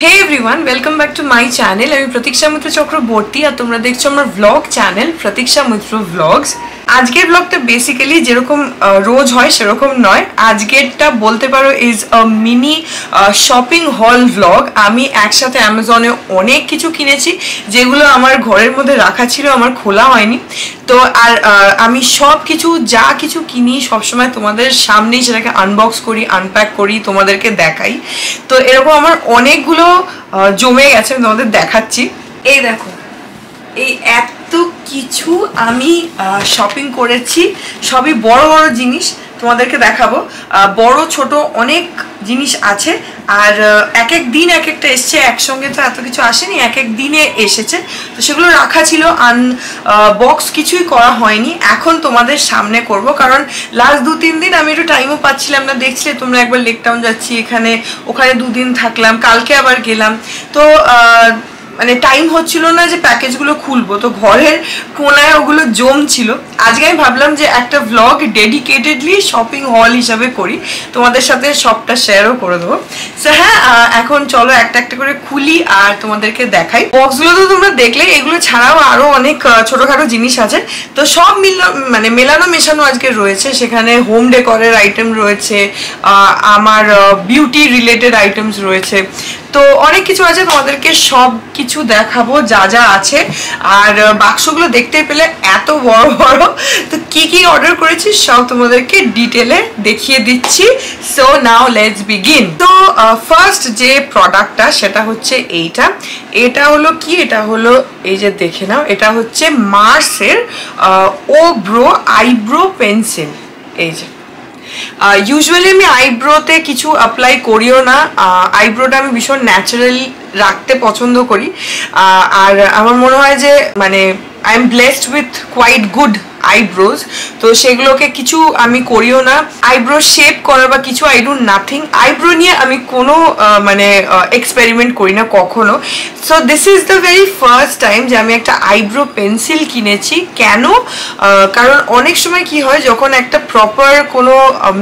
Hey everyone, welcome back to my channel. আমি প্রতীক্ষা মিত্র চক্রবর্তী আর তোমরা দেখছো আমার vlog চ্যানেল প্রতীক্ষা মিত্র vlogs। আজকের ব্লগটা বেসিক্যালি যেরকম রোজ হয় সেরকম নয়। আজকেরটা বলতে পারো ইজ আ মিনি শপিং হল ভ্লগ। আমি একসাথে অ্যামাজনে অনেক কিছু কিনেছি যেগুলো আমার ঘরের মধ্যে রাখা ছিল, আমার খোলা হয়নি। তো আর আমি সব কিছু যা কিছু কিনি সবসময় তোমাদের সামনেই সেটাকে আনবক্স করি, আনপ্যাক করি, তোমাদেরকে দেখাই। তো এরকম আমার অনেকগুলো জমে গেছে, তোমাদের দেখাচ্ছি। এই দেখো, এই এত কিছু আমি শপিং করেছি, সবই বড় বড় জিনিস তোমাদেরকে দেখাবো। বড় ছোট অনেক জিনিস আছে আর এক এক দিন এক একটা এসছে, একসঙ্গে তো এত কিছু আসেনি, এক এক দিনে এসেছে। তো সেগুলো রাখা ছিল, বক্স কিছুই করা হয়নি। এখন তোমাদের সামনে করব, কারণ লাস্ট 2-3 দিন আমি একটু টাইমও পাচ্ছিলাম না। দেখছিলে তোমরা, একবার লেক টাউন যাচ্ছি, এখানে ওখানে 2 দিন থাকলাম, কালকে আবার গেলাম। তো মানে টাইম হচ্ছিল না যে প্যাকেজগুলো খুলবো, তো ঘরের কোনায় ওগুলো জমছিল। আজকে আমি ভাবলাম যে একটা ভ্লগ ডেডিকেটেডলি শপিং হল হিসাবে করি, তোমাদের সাথে সবটা শেয়ারও করে দেবো। সো হ্যাঁ, এখন চলো একটা একটা করে খুলি আর তোমাদেরকে দেখাই। বক্সগুলো তো তোমরা দেখলে, এগুলো ছাড়াও আরো অনেক ছোটখাটো জিনিস আছে। তো সব মানে মেলানো মেশানো আজকে রয়েছে। সেখানে হোম ডেকরের আইটেম রয়েছে, আমার বিউটি রিলেটেড আইটেমস রয়েছে, তো অনেক কিছু আছে। তোমাদেরকে সব কিছু দেখাবো যা যা আছে। আর বাক্সগুলো দেখতে পেলে এত বড় বড়, তো কি কি অর্ডার করেছি সব তোমাদেরকে ডিটেলে দেখিয়ে দিচ্ছি। So now let's begin. তো ফার্স্ট যে প্রোডাক্টটা সেটা হচ্ছে এইটা। এটা হলো কি, এটা হলো এই যে দেখে নাও, এটা হচ্ছে মার্সের ওব্রো আইব্রো পেন্সিল। এই যে ইউজুয়ালি আমি আইব্রোতে কিছু অ্যাপ্লাই করিও না, আইব্রোটা আমি ভীষণ ন্যাচারাল রাখতে পছন্দ করি। আর আমার মনে হয় যে মানে I am blessed with quite good eyebrows, তো সেগুলোকে কিছু আমি করিও না। আইব্রো শেপ করার বা কিছু আই ডু নাথিং। আইব্রো নিয়ে আমি কোনো মানে এক্সপেরিমেন্ট করি না কখনো। So this is the very first time যে আমি একটা আইব্রো পেন্সিল কিনেছি। কেন? কারণ অনেক সময় কি হয়, যখন একটা প্রপার কোনো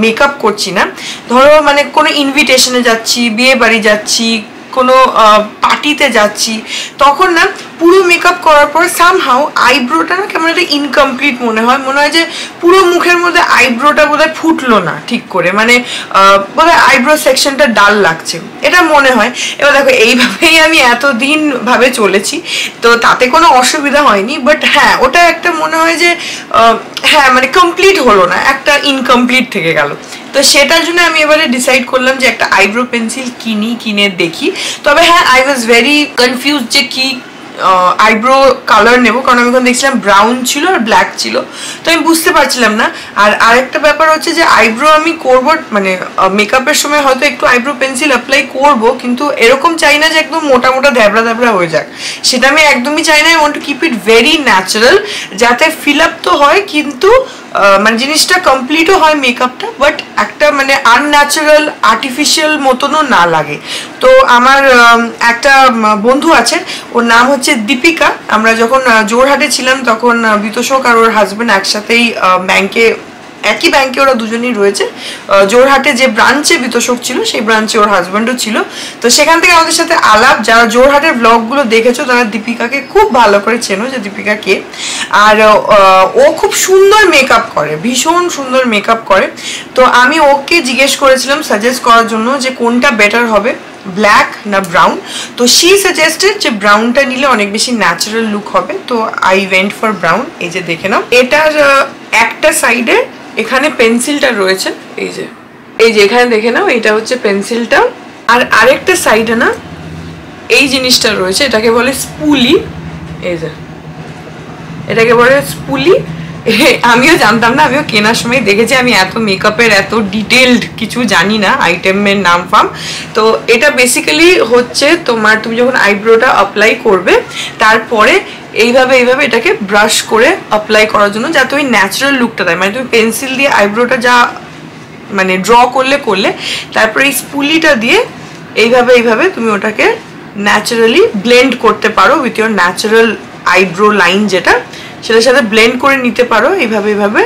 মেকআপ করছি না, ধরো মানে কোনো ইনভিটেশনে যাচ্ছি, বিয়ে বাড়ি যাচ্ছি, কোনো পার্টিতে যাচ্ছি, তখন না পুরো মেকআপ করার পর সামহাউ আইব্রোটা না কেমন একটা ইনকমপ্লিট মনে হয় যে পুরো মুখের মধ্যে আইব্রোটা বোধহয় ফুটলো না ঠিক করে, মানে বোধহয় আইব্রো সেকশনটা ডাল লাগছে, এটা মনে হয়। এবার দেখো, এইভাবেই আমি এতদিন ভাবে চলেছি, তো তাতে কোনো অসুবিধা হয়নি। বাট হ্যাঁ, ওটা একটা মনে হয় যে হ্যাঁ মানে কমপ্লিট হলো না, একটা ইনকমপ্লিট থেকে গেল। তো সেটার জন্য আমি এবারে ডিসাইড করলাম যে একটা আইব্রো পেন্সিল কিনে দেখি। তবে হ্যাঁ, আই ওয়াজ ভেরি কনফিউজ যে কি আইব্রো কালার নেবো, কারণ আমি এখন দেখছিলাম ব্রাউন ছিল আর ব্ল্যাক ছিল, তো আমি বুঝতে পারছিলাম না। আর আরেকটা ব্যাপার হচ্ছে যে আইব্রো আমি করবো মানে মেকআপের সময় হয়তো একটু আইব্রো পেন্সিল অ্যাপ্লাই করবো, কিন্তু এরকম চাই না যে একদম মোটা মোটা ধ্যাবড়া ধ্যাবড়া হয়ে যাক, সেটা আমি একদমই চাই না। I want to keep it very natural, যাতে ফিল আপ তো হয় কিন্তু মানে জিনিসটা কমপ্লিটও হয় মেকআপটা, বাট একটা মানে আনন্যাচারাল আর্টিফিশিয়াল মতনও না লাগে। তো আমার একটা বন্ধু আছে, ওর নাম হচ্ছে দীপিকা। আমরা যখন জোরহাটে ছিলাম তখন বিতোষক আর ওর হাজব্যান্ড একসাথেই একই ব্যাংকে ওরা দুজনেই রয়েছে। জোরহাটে যে ব্রাঞ্চে বিতোষক ছিল সেই ব্রাঞ্চে ওর হাজব্যান্ডও ছিল। তো সেখান থেকে আমাদের সাথে আলাপ। যারা জোরহাটের ব্লগগুলো দেখেছো তারা দীপিকাকে খুব ভালো করে চেনো যে দীপিকা কে। আর ও খুব সুন্দর মেকআপ করে, ভীষণ সুন্দর মেকআপ করে। তো আমি ওকে জিজ্ঞেস করেছিলাম সাজেস্ট করার জন্য যে কোনটা বেটার হবে, ব্ল্যাক না ব্রাউন। তো শি সাজেস্টেড যে ব্রাউনটা নিলে অনেক বেশি ন্যাচারাল লুক হবে। তো আই ওয়েন্ট ফর ব্রাউন। এই যে দেখে নাও, এটার একটা সাইডে এখানে পেন্সিলটা রয়েছে, এই যে এখানে দেখে নাও, এটা হচ্ছে পেন্সিলটা। আর আরেকটা সাইডে না এই জিনিসটা রয়েছে, এটাকে বলে স্পুলি। এই যে এটাকে বলে স্পুলি। আমিও জানতাম না, আমিও কেনার সময় দেখেছি। আমি এত মেকআপের এত ডিটেলড কিছু জানি না, আইটেমের নাম ফাম। তো এটা বেসিক্যালি হচ্ছে তোমার, তুমি যখন আইব্রোটা অ্যাপ্লাই করবে তারপরে এইভাবে এটাকে ব্রাশ করে অ্যাপ্লাই করার জন্য, যাতে ওই ন্যাচারাল লুকটা দেয়। মানে তুমি পেন্সিল দিয়ে আইব্রোটা যা মানে ড্র করলে তারপরে এই স্পুলিটা দিয়ে এইভাবে তুমি ওটাকে ন্যাচারালি ব্লেন্ড করতে পারো with your natural eyebrow line, যেটা সেটার সাথে ব্লেন্ড করে নিতে পারো এইভাবে।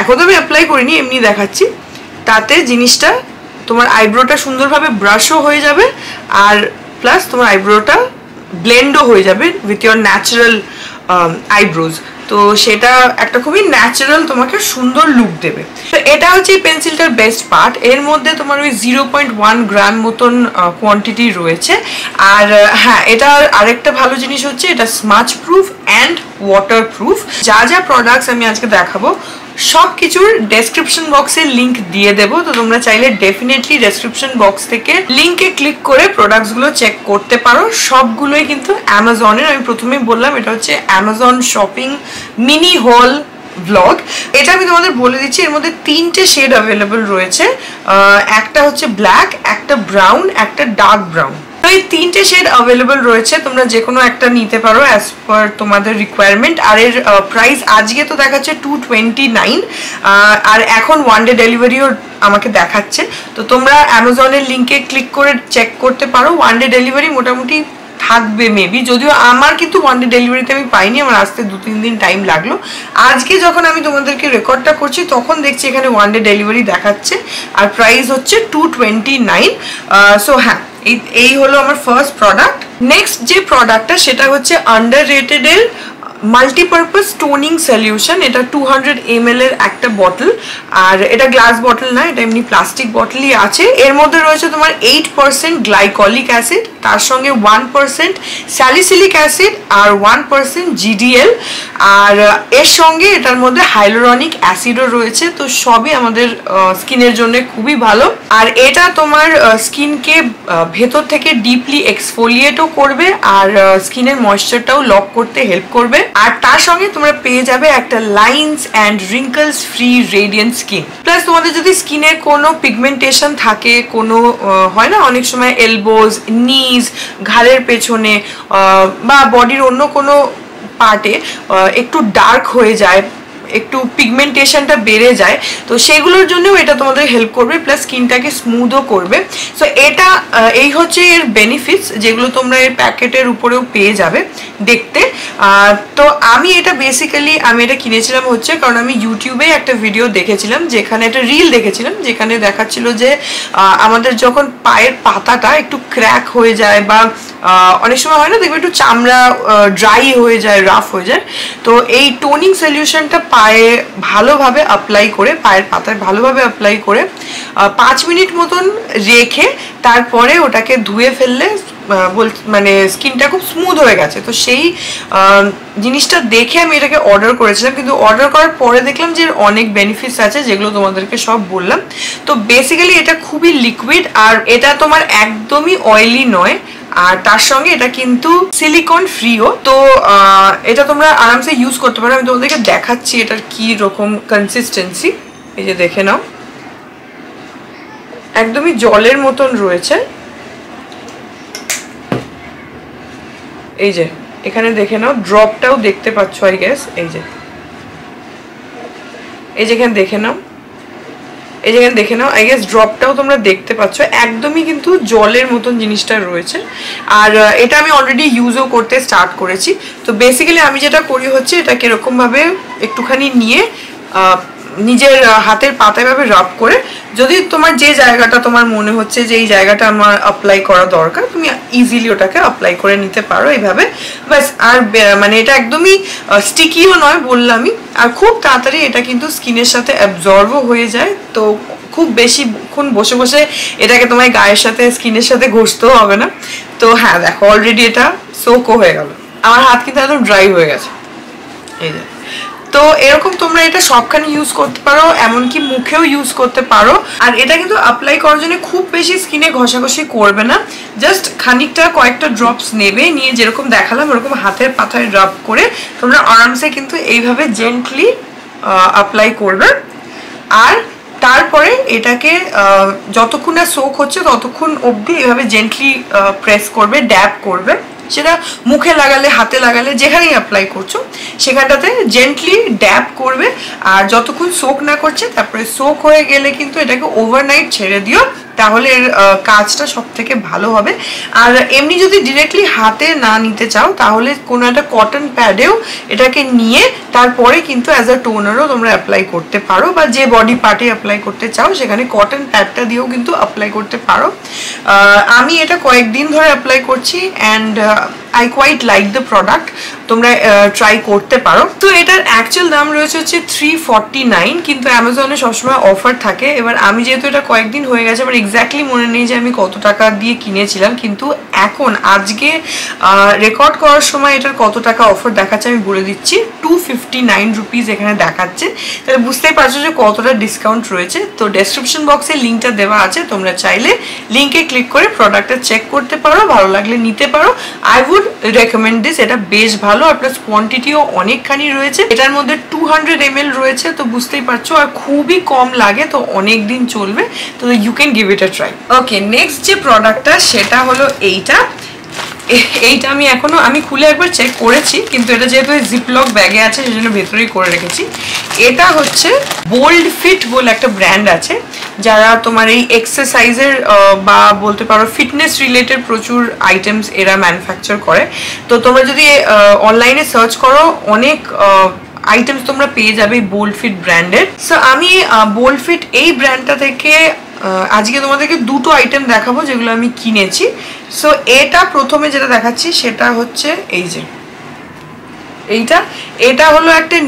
এখন তো আমি অ্যাপ্লাই করিনি, এমনি দেখাচ্ছি। তাতে জিনিসটা তোমার আইব্রোটা সুন্দরভাবে ব্রাশও হয়ে যাবে আর প্লাস তোমার আইব্রোটা ব্লেন্ডও হয়ে যাবে উইথ ইয়োর ন্যাচারাল আইব্রোজ। তো সেটা একটা খুবই ন্যাচারাল তোমাকে সুন্দর লুক দেবে। তো এটা হচ্ছে এই পেন্সিলটার বেস্ট পার্ট। এর মধ্যে তোমার ওই 0.1 গ্রাম মতন কোয়ান্টিটি রয়েছে। আর হ্যাঁ, এটার আরেকটা ভালো জিনিস হচ্ছে এটা smudge proof and water proof. যা যা প্রোডাক্টস আমি আজকে দেখাবো সব কিছুর ডেসক্রিপশন বক্সে লিঙ্ক দিয়ে দেবো। তো তোমরা চাইলে ডেফিনেটলি ডেসক্রিপশন বক্স থেকে লিঙ্কে ক্লিক করে প্রোডাক্টসগুলো চেক করতে পারো। সবগুলোই কিন্তু অ্যামাজনের। আমি প্রথমেই বললাম এটা হচ্ছে অ্যামাজন শপিং মিনি হল ব্লগ। এটা আমি তোমাদের বলে দিচ্ছি, এর মধ্যে 3টে শেড অ্যাভেলেবল রয়েছে। একটা হচ্ছে ব্ল্যাক, একটা ব্রাউন, একটা ডার্ক ব্রাউন। এই 3টে শেড অ্যাভেলেবল রয়েছে, তোমরা যে কোনো একটা নিতে পারো অ্যাজ পার তোমাদের রিকোয়ারমেন্ট। আর এর প্রাইস আজকে তো দেখাচ্ছে 229, আর এখন 1 ডে ডেলিভারিও আমাকে দেখাচ্ছে। তো তোমরা অ্যামাজনের লিঙ্কে ক্লিক করে চেক করতে পারো। 1 ডে ডেলিভারি মোটামুটি থাকবে মেবি, যদিও আমার কিন্তু 1 ডে ডেলিভারিতে আমি পাইনি, আমার আসতে 2-3 দিন টাইম লাগলো। আজকে যখন আমি তোমাদেরকে রেকর্ডটা করছি তখন দেখছি এখানে 1 ডে ডেলিভারি দেখাচ্ছে, আর প্রাইস হচ্ছে 229। সো হ্যাঁ, এই হলো আমার ফার্স্ট প্রোডাক্ট। নেক্সট যে প্রোডাক্টটা সেটা হচ্ছে আন্ডাররেটেড এর মাল্টিপারপাস টোনিং সলিউশন। এটা 200 ml এর একটা বটল, আর এটা গ্লাস বটল না, এটা এমনি প্লাস্টিক বটলই আছে। এর মধ্যে রয়েছে তোমার 8% গ্লাইকলিক অ্যাসিড, তার সঙ্গে 1% স্যালিসিলিক অ্যাসিড আর 1% GDL, আর এর সঙ্গে এটার মধ্যে হাইলোরনিক অ্যাসিডও রয়েছে। তো সবই আমাদের স্কিনের জন্য খুবই ভালো। আর এটা তোমার স্কিনকে ভেতর থেকে ডিপলি এক্সফোলিয়েটও করবে, আর স্কিনের ময়েশ্চারটাও লক করতে হেল্প করবে। আর তার সঙ্গে তোমরা পেয়ে যাবে একটা lines and wrinkles free radiant skin. Plus তোমাদের যদি স্কিনের কোনো পিগমেন্টেশন থাকে, কোনো হয় না অনেক সময় এলবোজ, নিজ, ঘাড়ের পেছনে বা বডির অন্য কোনো পার্টে একটু ডার্ক হয়ে যায়, একটু পিগমেন্টেশনটা বেড়ে যায়, তো সেগুলোর জন্যও এটা তোমাদের হেল্প করবে, প্লাস স্কিনটাকে স্মুথও করবে। সো এটা এই হচ্ছে এর বেনিফিটস, যেগুলো তোমরা এর প্যাকেটের উপরেও পেয়ে যাবে দেখতে। তো আমি এটা বেসিক্যালি আমি এটা কিনেছিলাম হচ্ছে কারণ আমি ইউটিউবে একটা ভিডিও দেখেছিলাম, যেখানে একটা রিল দেখেছিলাম, যেখানে দেখাচ্ছিল যে আমাদের যখন পায়ের পাতাটা একটু ক্র্যাক হয়ে যায় বা অনেক সময় হয় না দেখবে একটু চামড়া ড্রাই হয়ে যায়, রাফ হয়ে যায়, তো এই টোনিং সলিউশনটা পায়ে ভালোভাবে অ্যাপ্লাই করে, পায়ের পাতায় ভালোভাবে অ্যাপ্লাই করে 5 মিনিট মতন রেখে তারপরে ওটাকে ধুয়ে ফেললে মানে স্কিনটা খুব স্মুথ হয়ে গেছে। তো সেই জিনিসটা দেখে আমি এটাকে অর্ডার করেছিলাম, কিন্তু অর্ডার করার পরে দেখলাম যে অনেক বেনিফিটস আছে যেগুলো তোমাদেরকে সব বললাম। তো বেসিক্যালি এটা খুবই লিকুইড, আর এটা তোমার একদমই অয়েলি নয়, আর তার সঙ্গে এটা কিন্তু সিলিকন ফ্রিও। তো এটা তোমরা আরামসে ইউজ করতে পারো। আমি তোমাদেরকে দেখাচ্ছি এটার কি রকম কনসিস্টেন্সি। এই যে দেখে নাও, একদমই জলের মতন রয়েছে। এই যে এখানে দেখে নাও, ড্রপটাও দেখতে পাচ্ছ আই গেস। এই যে যেখানে দেখে নাও, এই যেখানে দেখে নাও, আই গেস ড্রপটাও তোমরা দেখতে পাচ্ছ, একদমই কিন্তু জলের মতন জিনিসটা রয়েছে। আর এটা আমি অলরেডি ইউজও করতে স্টার্ট করেছি। তো বেসিক্যালি আমি যেটা করি হচ্ছে এটাকে এরকমভাবে একটুখানি নিয়ে নিজের হাতের পাতায় ভাবে রাব করে, যদি তোমার যে জায়গাটা তোমার মনে হচ্ছে যে এই জায়গাটা আমার অ্যাপ্লাই করা দরকার, তুমি ইজিলি ওটাকে অ্যাপ্লাই করে নিতে পারো এইভাবে, ব্যাস। আর মানে এটা একদমই স্টিকিও নয় বললামই, আর খুব তাড়াতাড়ি এটা কিন্তু স্কিনের সাথে অ্যাবজর্বও হয়ে যায়। তো খুব বেশিক্ষণ বসে বসে এটাকে তোমার গায়ের সাথে স্কিনের সাথে ঘষতেও হবে না। তো হ্যাঁ দেখো, অলরেডি এটা সোকও হয়ে গেল, আমার হাত কিন্তু একদম ড্রাই হয়ে গেছে। এই যে, তো এরকম তোমরা এটা সবখানে ইউজ করতে পারো, এমনকি মুখেও ইউজ করতে পারো। আর এটা কিন্তু অ্যাপ্লাই করার জন্য খুব বেশি স্কিনে ঘষাঘষি করবে না, জাস্ট খানিকটা কয়েকটা ড্রপস নেবে, নিয়ে যেরকম দেখালাম ওরকম হাতের পাতায় রাব করে তোমরা আরামসে কিন্তু এইভাবে জেন্টলি অ্যাপ্লাই করবে। আর তারপরে এটাকে যতক্ষণ না সোক হচ্ছে ততক্ষণ অবধি এইভাবে জেন্টলি প্রেস করবে, ড্যাব করবে। সেটা মুখে লাগালে, হাতে লাগালে, যেখানেই অ্যাপ্লাই করছো সেখানটাতে জেন্টলি ড্যাব করবে। আর যতক্ষণ সোক না করছে, তারপরে সোক হয়ে গেলে কিন্তু এটাকে ওভারনাইট ছেড়ে দিও, তাহলে এর কাজটা সবথেকে ভালো হবে। আর এমনি যদি ডিরেক্টলি হাতে না নিতে চাও তাহলে কোনো একটা কটন প্যাডেও এটাকে নিয়ে তারপরে কিন্তু অ্যাজ আ টোনারও তোমরা অ্যাপ্লাই করতে পারো, বা যে বডি পার্টে অ্যাপ্লাই করতে চাও সেখানে কটন প্যাডটা দিয়েও কিন্তু অ্যাপ্লাই করতে পারো। আমি এটা কয়েকদিন ধরে অ্যাপ্লাই করছি and I quite like the product, তোমরা ট্রাই করতে পারো। তো এটার অ্যাকচুয়াল দাম রয়েছে হচ্ছে 349, কিন্তু অ্যামাজনে সবসময় অফার থাকে। এবার আমি যেহেতু এটা কয়েকদিন হয়ে গেছে, আমার এক্স্যাক্টলি মনে নেই যে আমি কত টাকা দিয়ে কিনেছিলাম, কিন্তু এখন আজকে রেকর্ড করার সময় এটার কত টাকা অফার দেখাচ্ছে আমি বলে দিচ্ছি। 259 রুপিস এখানে দেখাচ্ছে, তাহলে বুঝতেই পারছো যে কতটা ডিসকাউন্ট রয়েছে। তো ডেসক্রিপশন বক্সে লিঙ্কটা দেওয়া আছে, তোমরা চাইলে লিঙ্কে ক্লিক করে প্রোডাক্টটা চেক করতে পারো, ভালো লাগলে নিতে পারো। আই উড রেকমেন্ড দিস, এটা বেশ ভালো আর প্লাস কোয়ান্টিটিও অনেকখানি রয়েছে। এটার মধ্যে 200 ml রয়েছে, তো বুঝতেই পারছো, আর খুবই কম লাগে, তো অনেক দিন চলবে, তো you can give it a try. Okay, next যে প্রোডাক্টটা সেটা হলো এইটা আমি এখনো খুলে একবার চেক করেছি, কিন্তু এটা যেহেতু জিপলক ব্যাগে আছে সেজন্য ভেতরেই করে রেখেছি। এটা হচ্ছে বোল্ড ফিট বলে একটা ব্র্যান্ড আছে, যারা তোমার এই এক্সারসাইজের বা বলতে পারো ফিটনেস রিলেটেড প্রচুর আইটেমস এরা ম্যানুফ্যাকচার করে। তো তোমরা যদি অনলাইনে সার্চ করো অনেক আইটেমস তোমরা পেয়ে যাবে বোল্ড ফিট ব্র্যান্ডের। সো আমি বোল্ড ফিট এই ব্র্যান্ডটা থেকে আজকে তোমাদেরকে দুটো আইটেম দেখাবো যেগুলো আমি কিনেছি। সো এটা প্রথমে যেটা দেখাচ্ছি সেটা হচ্ছে এই যে এটা হলো একটা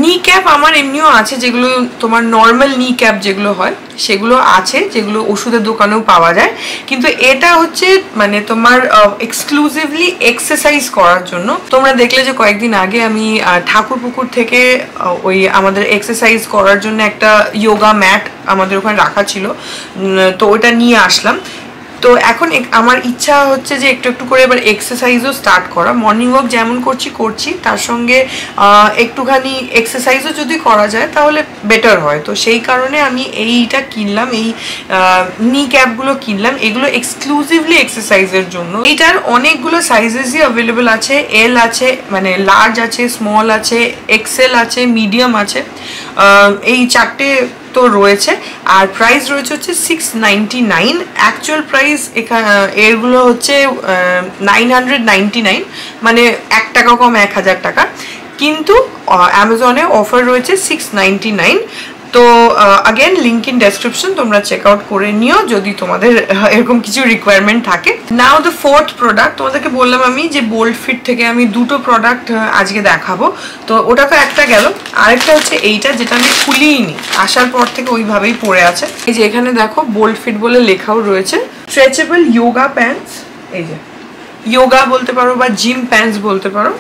নি ক্যাপ আমার এমনিও আছে, যেগুলো তোমার নর্মাল নি ক্যাপ যেগুলো হয় সেগুলো আছে, যেগুলো ওষুধের দোকানেও পাওয়া যায়, কিন্তু এটা হচ্ছে মানে তোমার এক্সক্লুসিভলি এক্সারসাইজ করার জন্য। তোমরা দেখলে যে কয়েকদিন আগে আমি ঠাকুরপুকুর থেকে ওই আমাদের এক্সারসাইজ করার জন্য একটা যোগা ম্যাট আমাদের ওখানে রাখা ছিল, তো ওটা নিয়ে আসলাম। তো এখন আমার ইচ্ছা হচ্ছে যে একটু একটু করে এবার এক্সারসাইজও স্টার্ট করা। মর্নিং ওয়াক যেমন করছি তার সঙ্গে একটুখানি এক্সারসাইজও যদি করা যায় তাহলে বেটার হয়। তো সেই কারণে আমি এইটা কিনলাম, এই নি ক্যাপগুলো কিনলাম। এগুলো এক্সক্লুসিভলি এক্সারসাইজের জন্য। এইটার অনেকগুলো সাইজেসই অ্যাভেলেবেল আছে, এল আছে, মানে লার্জ আছে, স্মল আছে, এক্সেল আছে, মিডিয়াম আছে, এই চারটে তো রয়েছে। আর প্রাইস রয়েছে হচ্ছে 699, অ্যাকচুয়াল প্রাইস এগুলো হচ্ছে 999, মানে 1 টাকা কম 1000 টাকা, কিন্তু অ্যামাজনে অফার রয়েছে 699। তো अगेन লিংক ইন ডেসক্রিপশন, তোমরা চেক আউট করে নিও যদি তোমাদের এরকম কিছু রিকোয়ারমেন্ট থাকে। নাও দ্য ফোর্থ প্রোডাক্ট, তোমাদেরকে বললাম আমি যে বোল্ড ফিট থেকে আমি দুটো প্রোডাক্ট আজকে দেখাবো। তো ওটা তো একটা গেল, আরেকটা হচ্ছে এইটা, যেটা আমি খুলিনি, আসার পর থেকে ওইভাবেই পড়ে আছে। এই যে এখানে দেখো বোল্ড ফিট বলে লেখাও রয়েছে। স্ট্রেচেবল যোগা প্যান্টস, এই যে যোগা বলতে পারো বা জিম প্যান্টস বলতে পারো।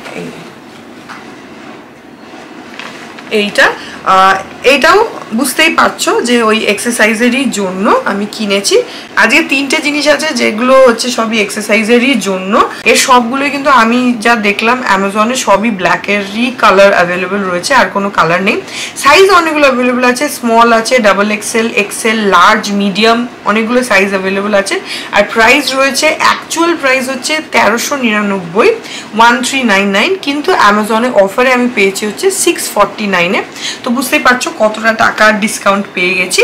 এইটাও বুঝতেই পারছো যে ওই এক্সারসাইজেরই জন্য আমি কিনেছি। আজকে 3টে জিনিস আছে যেগুলো হচ্ছে সবই এক্সারসাইজেরই জন্য। এর সবগুলোই কিন্তু আমি যা দেখলাম অ্যামাজনে সবই ব্ল্যাকেরই কালার অ্যাভেলেবেল রয়েছে, আর কোনো কালার নেই। সাইজ অনেকগুলো অ্যাভেলেবেল আছে, স্মল আছে, double XL, XL, large, medium, অনেকগুলো সাইজ অ্যাভেলেবেল আছে। আর প্রাইস রয়েছে, অ্যাকচুয়াল প্রাইস হচ্ছে 1399, 1399, কিন্তু অ্যামাজনে অফারে আমি পেয়েছি হচ্ছে 649-এ। তো বুঝতেই পারছো কতটা টাকা ডিসকাউন্ট পেয়ে গেছি।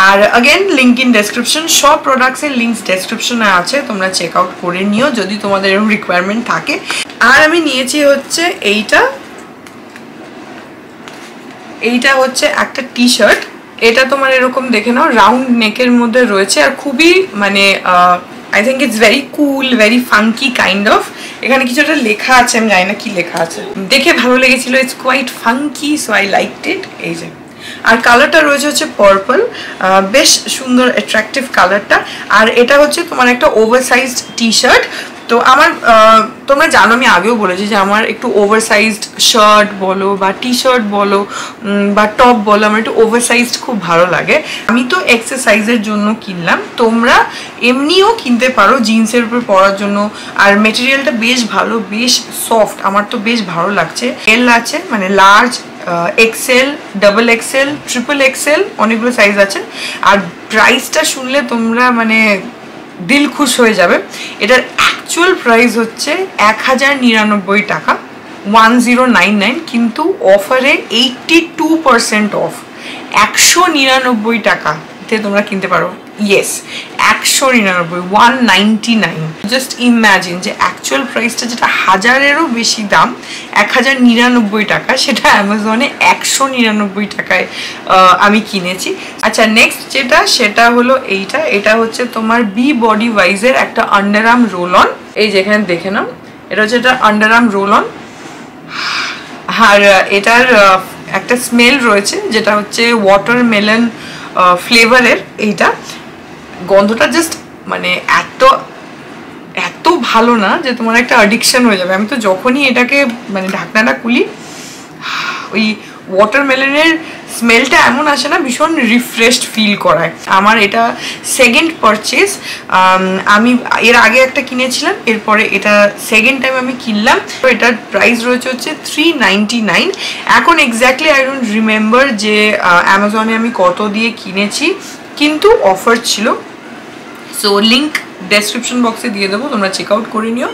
আর अगेन লিংক ইন ডেসক্রিপশন, সব প্রোডাক্টসের লিঙ্কস ডেসক্রিপশনে আছে, তোমরা চেক আউট করে নিও যদি তোমাদের এরকম রিকোয়ারমেন্ট থাকে। আর আমি নিয়েছি হচ্ছে এইটা হচ্ছে একটা টি শার্ট। এটা তোমার এরকম দেখে নাও রাউন্ড নেকের মধ্যে রয়েছে, আর খুবই মানে I think it's very cool, very funky kind of. এখানে কিছু একটা লেখা আছে, আমি জানি না কি লেখা আছে, দেখে ভালো লেগেছিল, it's quite funky, so I liked it. এই যে, আর কালারটা রয়েছে হচ্ছে পার্পল, বেশ সুন্দর অ্যাট্রাকটিভ কালারটা। আর এটা হচ্ছে তোমার একটা ওভারসাইজড টি শার্ট। তো আমার তোমরা জানো আমি আগেও বলেছি যে আমার একটু ওভারসাইজড শার্ট বলো বা টি শার্ট বলো বা টপ বলো, আমার একটু ওভারসাইজড খুব ভালো লাগে। আমি তো এক্সারসাইজের জন্য কিনলাম, তোমরা এমনিও কিনতে পারো জিন্সের উপর পরার জন্য। আর মেটেরিয়ালটা বেশ ভালো, বেশ সফট, আমার তো বেশ ভালো লাগছে। এল আছে, মানে large, XL, double XL, triple XL, অনেকগুলো সাইজ আছে। আর প্রাইসটা শুনলে তোমরা মানে দিল খুশ হয়ে যাবে। এটার অ্যাকচুয়াল প্রাইস হচ্ছে 1099 টাকা, 1099, কিন্তু অফারে 82% অফ, 199 টাকাতে তোমরা কিনতে পারো ইয়েস 199 জাস্ট ইম্যাজিন যে অ্যাকচুয়াল প্রাইসটা যেটা 1000-এরও বেশি দাম 1099 টাকা, সেটা অ্যামাজনে 199 টাকায় আমি কিনেছি। আচ্ছা নেক্সট যেটা সেটা হলো এটা হচ্ছে তোমার বি বডি ওয়াইজের একটা আন্ডার আর্ম রোল অন। এই যেখানে দেখে নাও, এটা হচ্ছে একটা আন্ডার আর্ম রোল অন, আর এটার একটা স্মেল রয়েছে যেটা হচ্ছে ওয়াটারমেলন ফ্লেভারের। এইটা গন্ধটা জাস্ট মানে এত এত ভালো না যে তোমার একটা অ্যাডিকশন হয়ে যাবে। আমি তো যখনই এটাকে মানে ঢাকনাটা খুলি ওই ওয়াটারমেলনের স্মেলটা এমন আসে না, ভীষণ রিফ্রেশড ফিল করায়। আমার এটা সেকেন্ড পারচেজ। আমি এর আগে একটা কিনেছিলাম, এরপরে এটা সেকেন্ড টাইম আমি কিনলাম। তো এটার প্রাইস রয়েছে হচ্ছে 399। এখন এক্স্যাক্টলি আই ডোন্ট রিমেম্বার যে অ্যামাজনে আমি কত দিয়ে কিনেছি, কিন্তু অফার ছিল। সো লিঙ্ক ডেসক্রিপশন বক্সে দিয়ে দেবো, তোমরা চেক আউট করে নিও।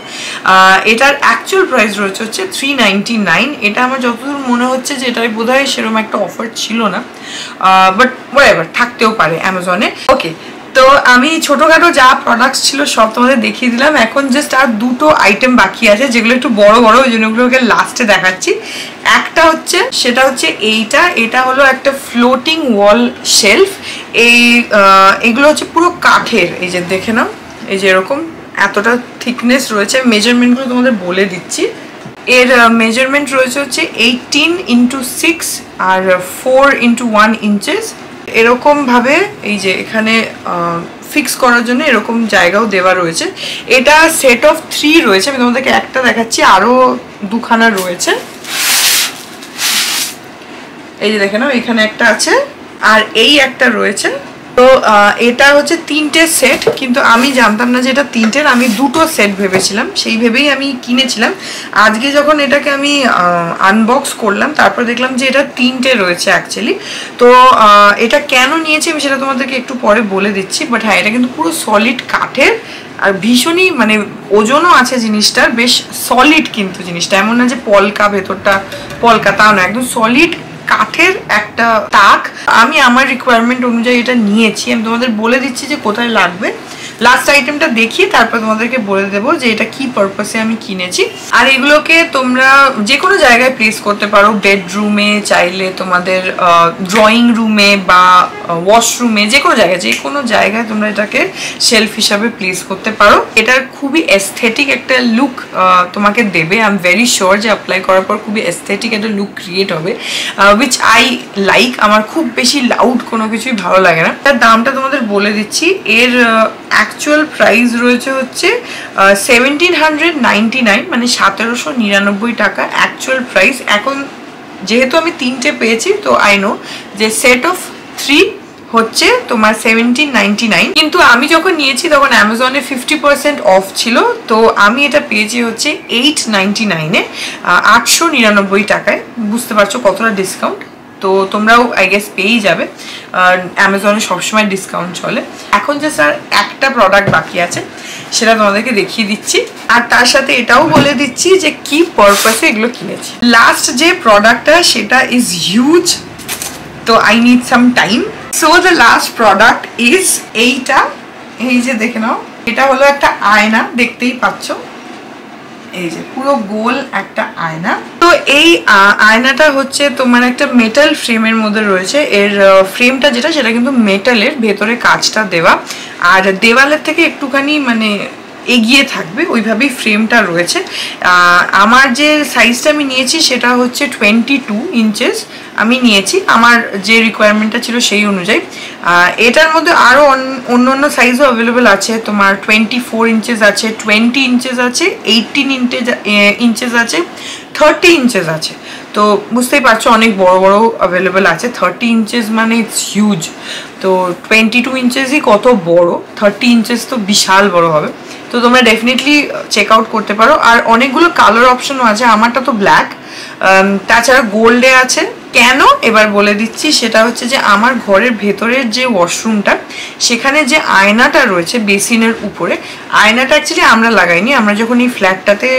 এটার অ্যাকচুয়াল প্রাইস রয়েছে হচ্ছে 399। এটা আমার যতদূর মনে হচ্ছে যে এটাই বোধহয় সেরকম একটা অফার ছিল না, বাট হোয়াটএভার, থাকতেও পারে অ্যামাজনে। ওকে, তো আমি ছোটোখাটো যা প্রোডাক্টস ছিল সব তোমাদের দেখিয়ে দিলাম। এখন জাস্ট আর দুটো আইটেম বাকি আছে যেগুলো একটু বড় বড়, ওই জন্য ওগুলোকে লাস্টে দেখাচ্ছি। একটা হচ্ছে সেটা হচ্ছে এটা হলো একটা ফ্লোটিং ওয়াল শেলফ। এইগুলো হচ্ছে পুরো কাঠের। এই যে দেখে নাও, এই যে এরকম এতটা থিকনেস রয়েছে। মেজারমেন্টগুলো তোমাদের বলে দিচ্ছি। এর মেজারমেন্ট রয়েছে হচ্ছে 18x6 আর 4x1 ইঞ্চেস। এরকম ভাবে এই যে এখানে ফিক্স করার জন্য এরকম জায়গাও দেওয়া রয়েছে। এটা সেট অফ 3 রয়েছে, আমি তোমাদেরকে একটা দেখাচ্ছি, আরো দুখানা রয়েছে। এই যে দেখে নাও, এখানে একটা আছে আর এই একটা রয়েছে। তো এটা হচ্ছে 3টে সেট, কিন্তু আমি জানতাম না যে এটা 3টের, আমি 2টো সেট ভেবেছিলাম, সেই ভেবেই আমি কিনেছিলাম। আজকে যখন এটাকে আমি আনবক্স করলাম তারপর দেখলাম যে এটা 3টে রয়েছে অ্যাকচুয়ালি। তো এটা কেন নিয়েছি আমি সেটা তোমাদেরকে একটু পরে বলে দিচ্ছি। বাট হ্যাঁ, এটা কিন্তু পুরো সলিড কাঠের আর ভীষণই মানে ওজনও আছে জিনিসটার, বেশ সলিড কিন্তু জিনিসটা, এমন না যে পলকা, ভেতরটা পলকা, তাও না, একদম সলিড কাঠের একটা তাক। আমি আমার রিকোয়ারমেন্ট অনুযায়ী এটা নিয়েছি। আমি তোমাদের বলে দিচ্ছি যে কোথায় লাগবে। লাস্ট আইটেমটা দেখিয়ে তারপর তোমাদেরকে বলে দেবো যে এটা কি পারপাসে আমি কিনেছি। আর এগুলোকে তোমরা যে কোনো জায়গায় প্লেস করতে পারো, বেডরুমে, চাইলে তোমাদের ড্রয়িং রুমে বা ওয়াশরুমে, যে কোনো জায়গায় তোমরা এটাকে শেলফ হিসাবে প্লেস করতে পারো। এটার খুবই এস্থেটিক একটা লুক তোমাকে দেবে। আই এম ভেরি শিওর যে অ্যাপ্লাই করার পর খুবই এস্থেটিক একটা লুক ক্রিয়েট হবে, উইচ আই লাইক। আমার খুব বেশি লাউড কোনো কিছুই ভালো লাগে না। তার দামটা তোমাদের বলে দিচ্ছি। এর অ্যাকচুয়াল প্রাইস রয়েছে হচ্ছে 1799, মানে 1799 টাকা অ্যাকচুয়াল প্রাইস। এখন যেহেতু আমি 3টে পেয়েছি, তো আই নো যে সেট অফ 3 হচ্ছে তোমার 1799, কিন্তু আমি যখন নিয়েছি তখন অ্যামাজনে 50% অফ ছিল। তো আমি এটা পেয়েছি হচ্ছে 899-এ, 899 টাকায়। বুঝতে পারছো কতটা ডিসকাউন্ট। তো তোমরাও আই গেস পেয়েই যাবে, অ্যামাজনে সবসময় ডিসকাউন্ট চলে। এখন যে স্যার একটা প্রোডাক্ট বাকি আছে সেটা তোমাদেরকে দেখিয়ে দিচ্ছি, আর তার সাথে এটাও বলে দিচ্ছি যে কি পারপাসে এগুলো কিনেছি। লাস্ট যে প্রোডাক্টটা সেটা ইজ হিউজ, তো I need some time. So the last product is এইটা। এই যে দেখে নাও, এটা হলো একটা আয়না, দেখতেই পাচ্ছ, এই যে পুরো গোল একটা আয়না। তো এই আয়নাটা হচ্ছে তোমার একটা মেটাল ফ্রেমের মধ্যে রয়েছে। এর ফ্রেমটা যেটা সেটা কিন্তু মেটালের, ভেতরে কাঁচটা দেওয়া, আর দেওয়ালের থেকে একটুখানি মানে এগিয়ে থাকবে ওইভাবেই ফ্রেমটা রয়েছে। আমার যে সাইজটা আমি নিয়েছি সেটা হচ্ছে 22 ইঞ্চেস আমি নিয়েছি, আমার যে রিকোয়ারমেন্টটা ছিল সেই অনুযায়ী। এটার মধ্যে আরও অন্য অন্য সাইজও অ্যাভেলেবেল আছে। তোমার 24 ইঞ্চেস আছে, 20 ইঞ্চেস আছে, 18 ইঞ্চেস আছে, 30 ইঞ্চেস আছে। তো বুঝতেই পারছো অনেক বড় বড় অ্যাভেলেবেল আছে। 30 ইঞ্চেস মানে ইটস হিউজ। তো 22 ইঞ্চেসই কত বড়, 30 ইঞ্চেস তো বিশাল বড় হবে। তো তোমরা ডেফিনেটলি চেক আউট করতে পারো। আর অনেকগুলো কালার অপশনও আছে, আমারটা তো ব্ল্যাক, তাছাড়া গোল্ডে আছে। কেন এবার বলে দিচ্ছি, সেটা হচ্ছে যে আমার ঘরের ভেতরের যে ওয়াশরুমটা, সেখানে যে আয়নাটা রয়েছে বেসিনের উপরে, আয়নাটা অ্যাকচুয়ালি আমরা লাগাইনি, আমরা যখন এই ফ্ল্যাটটাতে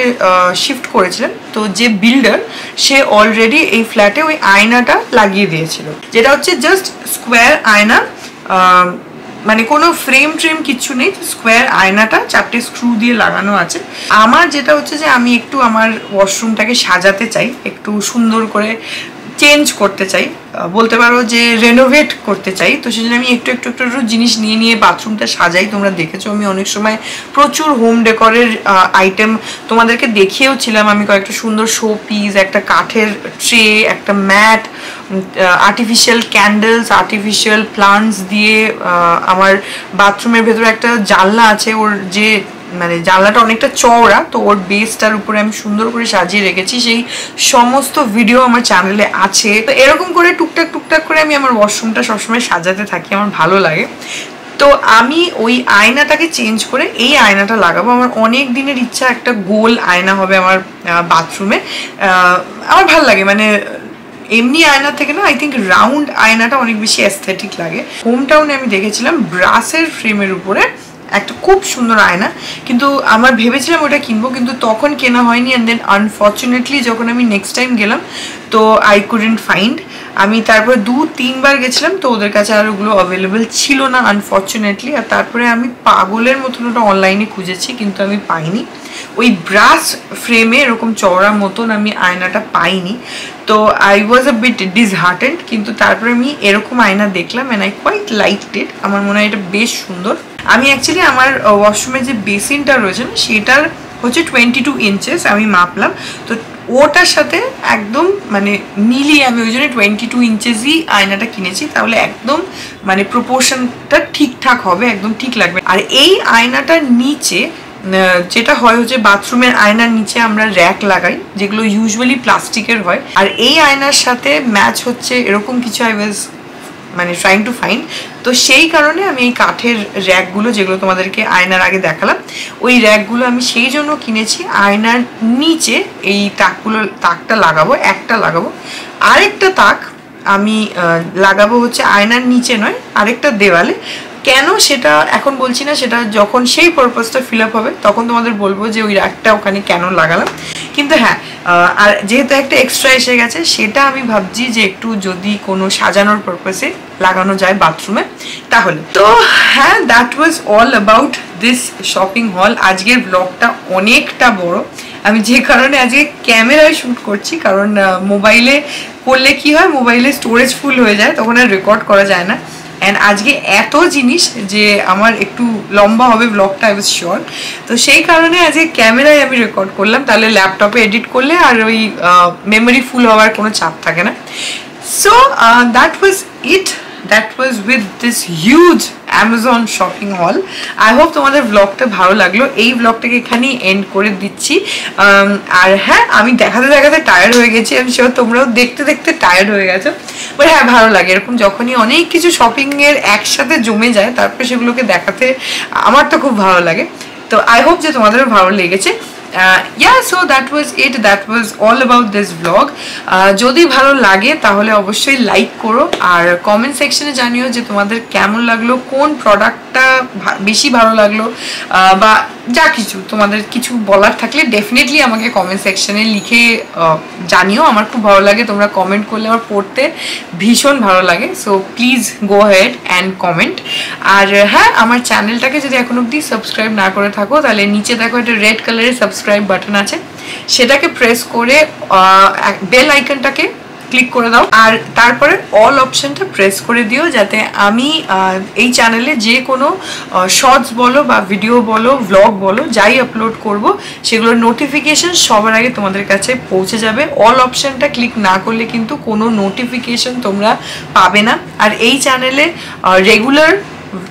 শিফট করেছিলাম তো যে বিল্ডার সে অলরেডি এই ফ্ল্যাটে ওই আয়নাটা লাগিয়ে দিয়েছিল, যেটা হচ্ছে জাস্ট স্কোয়ার আয়না, মানে কোনো ফ্রেম ট্রেম কিছু নেই, স্কোয়ার আয়নাটা 4টে স্ক্রু দিয়ে লাগানো আছে। আমার যেটা হচ্ছে যে আমি একটু আমার ওয়াশরুমটাকে সাজাতে চাই, একটু সুন্দর করে চেঞ্জ করতে চাই, বলতে পারো যে রেনোভেট করতে চাই। তো সেই জন্য আমি একটু একটু একটু জিনিস নিয়ে নিয়ে বাথরুমটা সাজাই। তোমরা দেখেছো আমি অনেক সময় প্রচুর হোম ডেকোরের আইটেম তোমাদেরকে দেখিয়েওছিলাম। আমি কয়েকটা সুন্দর শো পিস, একটা কাঠের ট্রে, একটা mat, artificial candles, artificial plants দিয়ে আমার বাথরুমের ভেতরে একটা জানলা আছে, ওর যে মানে জানলাটা অনেকটা চওড়া, তো ওর বেসটার উপরে আমি সুন্দর করে সাজিয়ে রেখেছি। সেই সমস্ত ভিডিও আমার চ্যানেলে আছে। তো এরকম করে টুকটাক টুকটাক করে আমি আমার ওয়াশরুমটা সবসময় সাজাতে থাকি, আমার ভালো লাগে। তো আমি ওই আয়নাটাকে চেঞ্জ করে এই আয়নাটা লাগাবো। আমার অনেক দিনের ইচ্ছা একটা গোল আয়না হবে আমার বাথরুমে। আমার ভালো লাগে, মানে এমনি আয়না থেকে না, আই থিঙ্ক রাউন্ড আয়নাটা অনেক বেশি অ্যাস্থেটিক লাগে। হোম টাউনে আমি দেখেছিলাম ব্রাসের ফ্রেমের উপরে একটা খুব সুন্দর আয়না, কিন্তু আমার ভেবেছিলাম ওটা কিনবো, কিন্তু তখন কেনা হয়নি। অ্যান্ড দেন আনফর্চুনেটলি যখন আমি নেক্সট টাইম গেলাম তো আই কুডন্ট ফাইন্ড। আমি তারপরে 2-3 বার গেছিলাম, তো ওদের কাছে আর ওগুলো অ্যাভেলেবেল ছিল না আনফর্চুনেটলি। আর তারপরে আমি পাগলের মতন ওটা অনলাইনে খুঁজেছি, কিন্তু আমি পাইনি। ওই ব্রাস ফ্রেমে এরকম চওড়া মতন আমি আয়নাটা পাইনি। তো I was a bit disheartened, কিন্তু তারপরে আমি এরকম আয়না দেখলাম and I quite liked it. আমার মনে হয় এটা বেশ সুন্দর। আমি অ্যাকচুয়ালি আমার ওয়াশরুমের যে বেসিনটা রয়েছে না, সেটার হচ্ছে 22 ইঞ্চেস আমি মাপলাম। তো ওটার সাথে একদম মানে মিলিয়ে আমি ওই জন্য 22 ইঞ্চেসই আয়নাটা কিনেছি, তাহলে একদম মানে প্রপোর্শনটা ঠিকঠাক হবে, একদম ঠিক লাগবে। আর এই আয়নাটার নিচে যেটা হয় হচ্ছে বাথরুমের আয়নার নিচে আমরা র্যাক লাগাই, যেগুলো ইউজুয়ালি প্লাস্টিকের হয়। আর এই আয়নার সাথে ম্যাচ হচ্ছে এরকম কিছু আই ওয়াজ মানে ট্রাইং টু ফাইন্ড। তো সেই কারণে আমি এই কাঠের র্যাকগুলো, যেগুলো তোমাদেরকে আয়নার আগে দেখালাম, ওই র্যাকগুলো আমি সেই জন্য কিনেছি। আয়নার নিচে এই তাকটা লাগাবো, একটা লাগাবো। আরেকটা তাক আমি লাগাবো হচ্ছে আয়নার নিচে নয়, আরেকটা দেওয়ালে। কেন সেটা এখন বলছি না, সেটা যখন সেই পারপাসটা ফিল আপ হবে তখন তোমাদের বলবো যে ওই র্যাকটা ওখানে কেন লাগালাম। কিন্তু হ্যাঁ, আর যেহেতু একটা এক্সট্রা এসে গেছে, সেটা আমি ভাবছি যে একটু যদি কোনো সাজানোর পারপাসে লাগানো যায় বাথরুমে তাহলে। তো হ্যাঁ, that was all about this shopping হল। আজকের ব্লগটা অনেকটা বড়, আমি যে কারণে আজকে ক্যামেরায় শ্যুট করছি, কারণ মোবাইলে করলে কি হয়, মোবাইলে স্টোরেজ ফুল হয়ে যায়, তখন আর রেকর্ড করা যায় না। অ্যান্ড আজকে এত জিনিস যে আমার একটু লম্বা হবে ব্লগটা, আই ওয়াজ শিওর। তো সেই কারণে আজকে ক্যামেরায় আমি রেকর্ড করলাম, তাহলে ল্যাপটপে এডিট করলে আর ওই মেমোরি ফুল হওয়ার কোনো চাপ থাকে না। So that was it, that was with this huge Amazon shopping হল। আই হোপ তোমাদের ব্লগটা ভালো লাগলো। এই ব্লগটাকে এখানেই এন্ড করে দিচ্ছি। আর হ্যাঁ, আমি দেখাতে দেখাতে টায়ার্ড হয়ে গেছি, আমি শিওর তোমরাও দেখতে দেখতে টায়ার্ড হয়ে গেছো। বাট হ্যাঁ, ভালো লাগে এরকম যখনই অনেক কিছু শপিংয়ের একসাথে জমে যায়, তারপরে সেগুলোকে দেখাতে আমার তো খুব ভালো লাগে। তো আই হোপ যে তোমাদেরও ভালো লেগেছে। yeah, so that was it, that was all about this vlog. যদি ভালো লাগে তাহলে অবশ্যই লাইক করো, আর কমেন্ট সেকশনে জানিও যে তোমাদের কেমন লাগলো, কোন প্রোডাক্টটা বেশি ভালো লাগলো, বা যা কিছু তোমাদের কিছু বলার থাকলে ডেফিনেটলি আমাকে কমেন্ট সেকশনে লিখে জানিও। আমার খুব ভালো লাগে, তোমরা কমেন্ট করলে আমার পড়তে ভীষণ ভালো লাগে। So please go ahead and comment. আর হ্যাঁ, আমার চ্যানেলটাকে যদি এখন অবধি সাবস্ক্রাইব না করে থাকো, তাহলে নিচে দেখো একটা রেড কালারের সাবস্ক্রাইব বাটন আছে, সেটাকে প্রেস করে বেল আইকনটাকে ক্লিক করে দাও, আর তারপরে অল অপশনটা প্রেস করে দিও, যাতে আমি এই চ্যানেলে যে কোনো শর্টস বলো বা ভিডিও বলো, ভ্লগ বলো, যাই আপলোড করব সেগুলোর নোটিফিকেশন সবার আগে তোমাদের কাছে পৌঁছে যাবে। অল অপশনটা ক্লিক না করলে কিন্তু কোনো নোটিফিকেশন তোমরা পাবে না। আর এই চ্যানেলে রেগুলার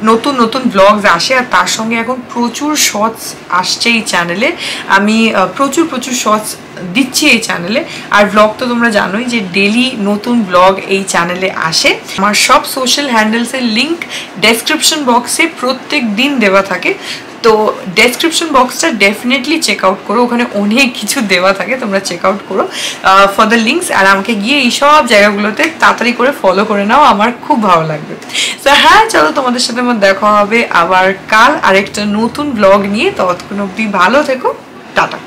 নতুন নতুন ব্লগস আসে, আর তার সঙ্গে এখন প্রচুর শর্টস আসছে এই চ্যানেলে। আমি প্রচুর শর্টস দিচ্ছি এই চ্যানেলে। আর ব্লগ তো তোমরা জানোই যে ডেলি নতুন ব্লগ এই চ্যানেলে আসে। আমার সব সোশ্যাল হ্যান্ডেলসের লিঙ্ক ডেসক্রিপশন বক্সে প্রত্যেক দিন দেওয়া থাকে, তো ডেসক্রিপশন বক্সটা ডেফিনেটলি চেক আউট করো, ওখানে অনেক কিছু দেওয়া থাকে, তোমরা চেক আউট করো ফর দ্য লিঙ্কস। আর আমাকে গিয়ে এই সব জায়গাগুলোতে তাড়াতাড়ি করে ফলো করে নাও, আমার খুব ভালো লাগবে। তো হ্যাঁ, চলো তোমাদের সাথে আমার দেখা হবে আবার কাল আরেকটা নতুন ব্লগ নিয়ে। ততক্ষণ অবধি ভালো থেকো, টাটা।